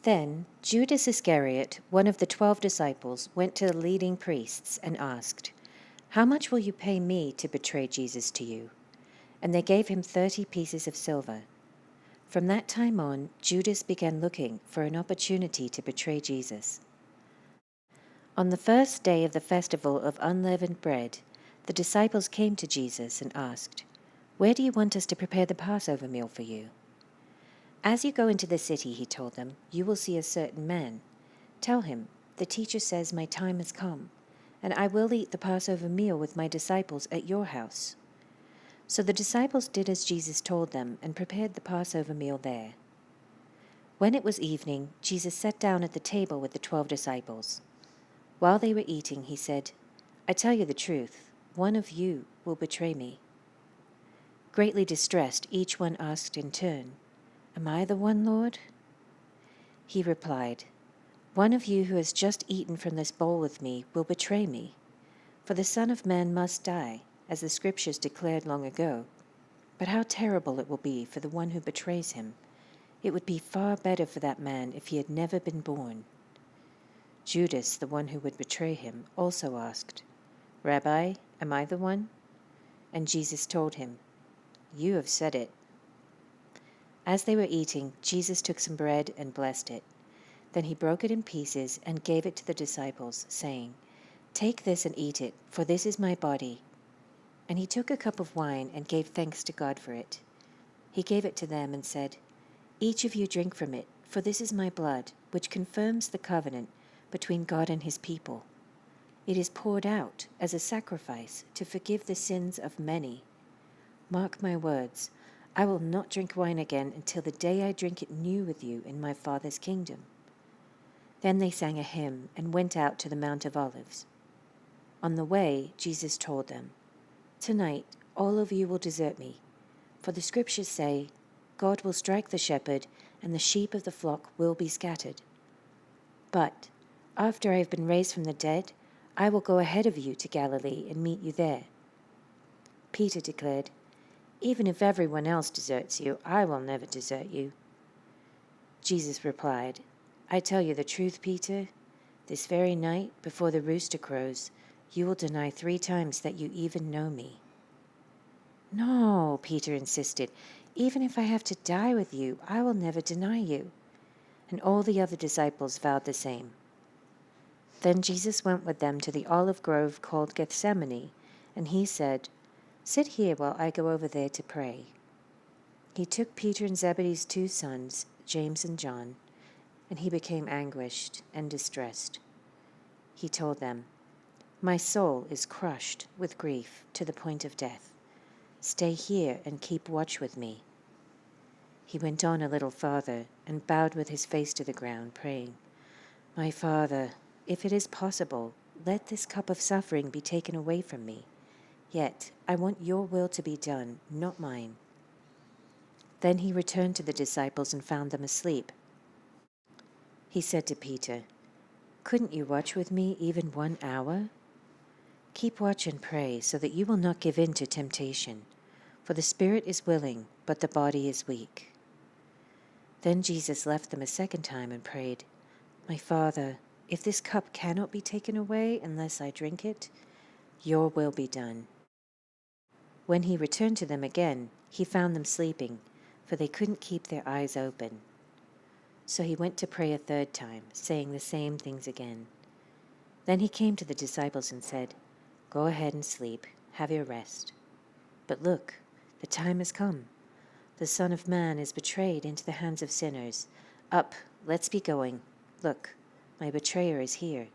Then Judas Iscariot, one of the 12 disciples, went to the leading priests and asked, "How much will you pay me to betray Jesus to you?" And they gave him 30 pieces of silver. From that time on, Judas began looking for an opportunity to betray Jesus. On the first day of the festival of unleavened bread, the disciples came to Jesus and asked, "Where do you want us to prepare the Passover meal for you?" "As you go into the city," he told them, "you will see a certain man. Tell him, 'The teacher says my time has come, and I will eat the Passover meal with my disciples at your house.'" So the disciples did as Jesus told them and prepared the Passover meal there. When it was evening, Jesus sat down at the table with the 12 disciples. While they were eating, he said, "I tell you the truth, one of you will betray me." Greatly distressed, each one asked in turn, "Am I the one, Lord?" He replied, "One of you who has just eaten from this bowl with me will betray me. For the Son of Man must die, as the Scriptures declared long ago. But how terrible it will be for the one who betrays him. It would be far better for that man if he had never been born." Judas, the one who would betray him, also asked, "Rabbi, am I the one?" And Jesus told him, "You have said it." As they were eating, Jesus took some bread and blessed it. Then he broke it in pieces and gave it to the disciples, saying, "Take this and eat it, for this is my body." And he took a cup of wine and gave thanks to God for it. He gave it to them and said, "Each of you drink from it, for this is my blood, which confirms the covenant between God and his people. It is poured out as a sacrifice to forgive the sins of many. Mark my words, I will not drink wine again until the day I drink it new with you in my Father's kingdom." Then they sang a hymn and went out to the Mount of Olives. On the way, Jesus told them, "Tonight all of you will desert me, for the Scriptures say, 'God will strike the shepherd, and the sheep of the flock will be scattered.' But after I have been raised from the dead, I will go ahead of you to Galilee and meet you there." Peter declared, "Even if everyone else deserts you, I will never desert you." Jesus replied, "I tell you the truth, Peter. This very night, before the rooster crows, you will deny 3 times that you even know me." "No," Peter insisted. "Even if I have to die with you, I will never deny you." And all the other disciples vowed the same. Then Jesus went with them to the olive grove called Gethsemane, and he said, "Sit here while I go over there to pray." He took Peter and Zebedee's 2 sons, James and John, and he became anguished and distressed. He told them, "My soul is crushed with grief to the point of death. Stay here and keep watch with me." He went on a little farther and bowed with his face to the ground, praying, "My Father, if it is possible, let this cup of suffering be taken away from me. Yet I want your will to be done, not mine." Then he returned to the disciples and found them asleep. He said to Peter, "Couldn't you watch with me even 1 hour? Keep watch and pray so that you will not give in to temptation. For the spirit is willing, but the body is weak." Then Jesus left them a second time and prayed, "My Father, if this cup cannot be taken away unless I drink it, your will be done." When he returned to them again, he found them sleeping, for they couldn't keep their eyes open. So he went to pray a 3rd time, saying the same things again. Then he came to the disciples and said, "Go ahead and sleep, have your rest. But look, the time has come. The Son of Man is betrayed into the hands of sinners. Up, let's be going. Look, my betrayer is here."